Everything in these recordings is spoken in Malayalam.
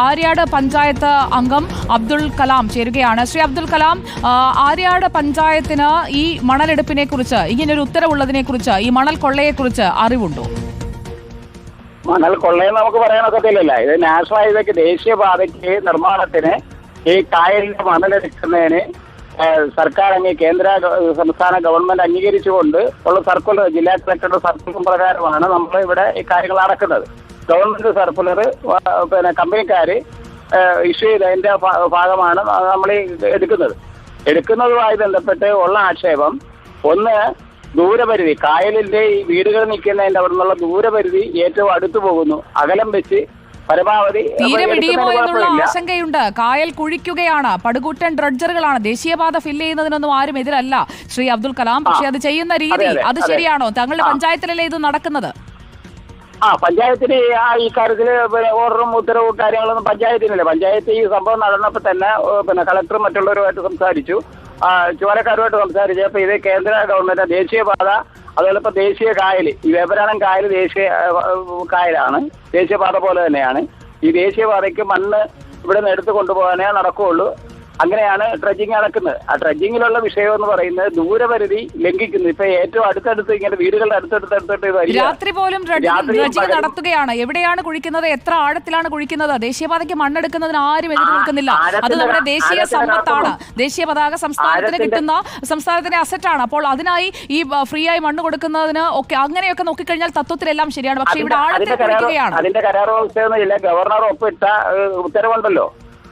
ആര്യാട് പഞ്ചായത്ത് അംഗം അബ്ദുൾ കലാം ചേരുകയാണ്. ശ്രീ അബ്ദുൾ കലാം, ആര്യാട് പഞ്ചായത്തിന് ഈ മണലെടുപ്പിനെ കുറിച്ച്, ഇങ്ങനൊരു ഉത്തരവുള്ളതിനെ കുറിച്ച്, ഈ മണൽ കൊള്ളയെ കുറിച്ച് അറിവുണ്ടോ? മണൽ കൊള്ളയെന്ന് നമുക്ക് പറയാനൊക്കത്തില്ലല്ല. ഇത് നാഷണൽ ഹൈവേക്ക്, ദേശീയപാതയ്ക്ക് നിർമ്മാണത്തിന് ഈ കായലിന്റെ മണലെടുക്കുന്നതിന് സർക്കാർ കേന്ദ്ര സംസ്ഥാന ഗവൺമെന്റ് അംഗീകരിച്ചുകൊണ്ട് ഉള്ള സർക്കുലർ, ജില്ലാ കളക്ടറുടെ സർക്കുലർ പ്രകാരമാണ് നമ്മൾ ഇവിടെ ഈ കാര്യങ്ങൾ നടക്കുന്നത്. ഗവൺമെന്റ് സർക്കുലർ കമ്പനിക്കാര് ഇഷ്യൂ ചെയ്തതിന്റെ ഭാഗമാണ് നമ്മൾ എടുക്കുന്നതുമായി ബന്ധപ്പെട്ട് ഉള്ള ആക്ഷേപം. ഒന്ന്, ദൂരപരിധി, കായലിന്റെ ഈ വീടുകൾ നിൽക്കുന്നതിന്റെ അവിടെ നിന്നുള്ള ദൂരപരിധി ഏറ്റവും അടുത്തു പോകുന്നു. അകലം വെച്ച് പരമാവധി തീരെ പിടിയുമോ എന്നുള്ള ആശങ്കയുണ്ട്. കായൽ കുഴിക്കുകയാണ്, പടുകൂറ്റൻ ഡ്രഡ്ജറുകളാണ്. ദേശീയപാത ഫില്ല് ചെയ്യുന്നതിനൊന്നും ആരും എതിരല്ല ശ്രീ അബ്ദുൾ കലാം. പക്ഷെ അത് ചെയ്യുന്ന രീതി, അത് ശരിയാണോ? തങ്ങളുടെ പഞ്ചായത്തിലല്ലേ ഇത് നടക്കുന്നത്? പഞ്ചായത്തിന് ഈ കാര്യത്തിൽ ഓർഡറും ഉത്തരവും കാര്യങ്ങളൊന്നും പഞ്ചായത്തിനില്ല. പഞ്ചായത്ത് ഈ സംഭവം നടന്നപ്പോൾ തന്നെ കളക്ടർ മറ്റുള്ളവരുമായിട്ട് സംസാരിച്ചു, ചുമലക്കാരുമായിട്ട് സംസാരിച്ചപ്പോൾ ഇത് കേന്ദ്ര ഗവൺമെന്റ് ദേശീയപാത, അതുപോലെ ഇപ്പൊ ദേശീയ കായൽ, ഈ വേമ്പനാടൻ കായൽ ദേശീയ കായലാണ്, ദേശീയപാത പോലെ തന്നെയാണ്. ഈ ദേശീയപാതയ്ക്ക് മണ്ണ് ഇവിടെ നിന്ന് എടുത്തു കൊണ്ടുപോകാനേ നടക്കുകയുള്ളൂ. അങ്ങനെയാണ് ഡ്രഡ്ജിങ് നടക്കുന്നത്. ആ ഡ്രഡ്ജിങ്ങിലുള്ള വിഷയം എന്ന് പറയുന്നത് ദൂരപരിധി ലംഘിക്കുന്നു. ഇപ്പൊ ഏറ്റവും അടുത്തടുത്ത് ഇങ്ങനെ വീടുകളുടെ അടുത്തടുത്ത് രാത്രി പോലും ഡ്രഡ്ജിങ് നടത്തുകയാണ്. എവിടെയാണ് കുഴിക്കുന്നത്? എത്ര ആഴത്തിലാണ് കുഴിക്കുന്നത്? ദേശീയപാതയ്ക്ക് മണ്ണെടുക്കുന്നതിന് ആരും എതിർ നിൽക്കുന്നില്ല. അത് നമ്മുടെ ദേശീയ സമ്പത്താണ്. ദേശീയ പതാക സംസ്ഥാനത്തിന് കിട്ടുന്ന, സംസ്ഥാനത്തിന്റെ അസറ്റാണ്. അപ്പോൾ അതിനായി ഈ ഫ്രീ ആയി മണ്ണ് കൊടുക്കുന്നതിന് ഒക്കെ അങ്ങനെയൊക്കെ നോക്കിക്കഴിഞ്ഞാൽ തത്വത്തിലെല്ലാം ശരിയാണ്. പക്ഷെ ഇവിടെ ആഴത്തിൽ കുഴിക്കുകയാണ്. അതിന്റെ കരാർ വ്യവസ്ഥയൊന്നുമില്ല. ഗവർണർ ഒപ്പിട്ട ഉത്തരവുണ്ടല്ലോ,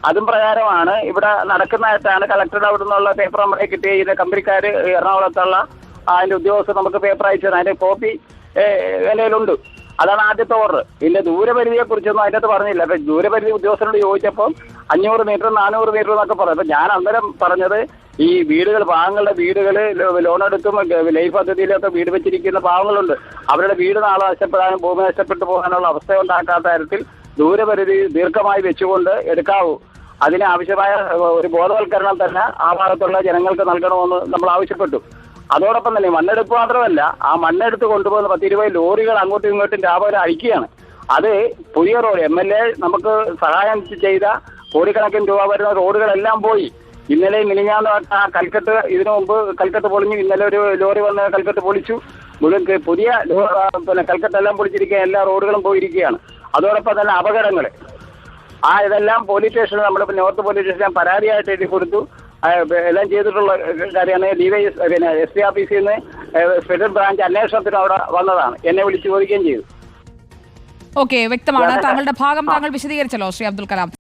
അതും പ്രകാരമാണ് ഇവിടെ നടക്കുന്നതായിട്ടാണ് കളക്ടറുടെ അവിടെ നിന്നുള്ള പേപ്പർ നമ്മളെ കിട്ടിയ ഇതിന്റെ കമ്പനിക്കാർ എറണാകുളത്തുള്ള അതിന്റെ ഉദ്യോഗസ്ഥർ നമുക്ക് പേപ്പർ അയച്ചത്. അതിന്റെ കോപ്പി നിലയിലുണ്ട്. അതാണ് ആദ്യത്തെ ഓർഡർ. ഇതിന്റെ ദൂരപരിധിയെ കുറിച്ചൊന്നും അതിനകത്ത് പറഞ്ഞില്ല. അപ്പൊ ദൂരപരിധി ഉദ്യോഗസ്ഥരോട് ചോദിച്ചപ്പോൾ 500 മീറ്റർ 400 മീറ്റർ എന്നൊക്കെ പറഞ്ഞു. അപ്പൊ ഞാൻ അന്നേരം പറഞ്ഞത് ഈ വീടുകൾ, പാവങ്ങളുടെ വീടുകൾ ലോൺ എടുത്തും ലൈഫ് പദ്ധതിയിലൊക്കെ വീട് വെച്ചിരിക്കുന്ന പാവങ്ങളുണ്ട്. അവരുടെ വീട് നാളെ നഷ്ടപ്പെടാനും ഭൂമി നഷ്ടപ്പെട്ടു പോകാനുള്ള അവസ്ഥ ഉണ്ടാക്കാത്ത തരത്തിൽ ദൂരപരിധി ദീർഘമായി വെച്ചുകൊണ്ട് എടുക്കാവൂ. അതിനാവശ്യമായ ഒരു ബോധവൽക്കരണം തന്നെ ആ ഭാഗത്തുള്ള ജനങ്ങൾക്ക് നൽകണമെന്ന് നമ്മൾ ആവശ്യപ്പെട്ടു. അതോടൊപ്പം തന്നെ മണ്ണെടുപ്പ് മാത്രമല്ല, ആ മണ്ണെടുത്ത് കൊണ്ടുപോകുന്ന 10-20 ലോറികൾ അങ്ങോട്ടും ഇങ്ങോട്ടും രാവിലെ അഴിക്കുകയാണ്. അത് പുതിയ റോഡ് MLA നമുക്ക് സഹായം ചെയ്ത കോടിക്കണക്കിന് രൂപ വരുന്ന റോഡുകളെല്ലാം പോയി. ഇന്നലെ മിനിഞ്ഞാന്ന് ആ കൽക്കട്ട്, ഇതിനു മുമ്പ് കൽക്കട്ട് പൊളിഞ്ഞു. ഇന്നലെ ഒരു ലോറി വന്ന് കൽക്കട്ട് പൊളിച്ചു. മുഴുവൻ പുതിയ കൽക്കട്ടെല്ലാം പൊളിച്ചിരിക്കുക, എല്ലാ റോഡുകളും പോയിരിക്കുകയാണ്. അതോടൊപ്പം തന്നെ അപകടങ്ങൾ, ഇതെല്ലാം പോലീസ് സ്റ്റേഷനിൽ, നമ്മളിപ്പോൾ നോർത്ത് പോലീസ് സ്റ്റേഷൻ പരാതിയായിട്ട് എഴുതി കൊടുത്തു. എല്ലാം ചെയ്തിട്ടുള്ള കാര്യമാണ്. SP ഓഫീസിൽ നിന്ന് സ്പെഷ്യൽ ബ്രാഞ്ച് അന്വേഷണത്തിന് അവിടെ വന്നതാണ്. എന്നെ വിളിച്ചു ചോദിക്കുകയും ചെയ്തു. ഓക്കെ, വ്യക്തമാണ്. താങ്കളുടെ ഭാഗം താങ്കൾ വിശദീകരിച്ചല്ലോ ശ്രീ അബ്ദുൾ കലാം.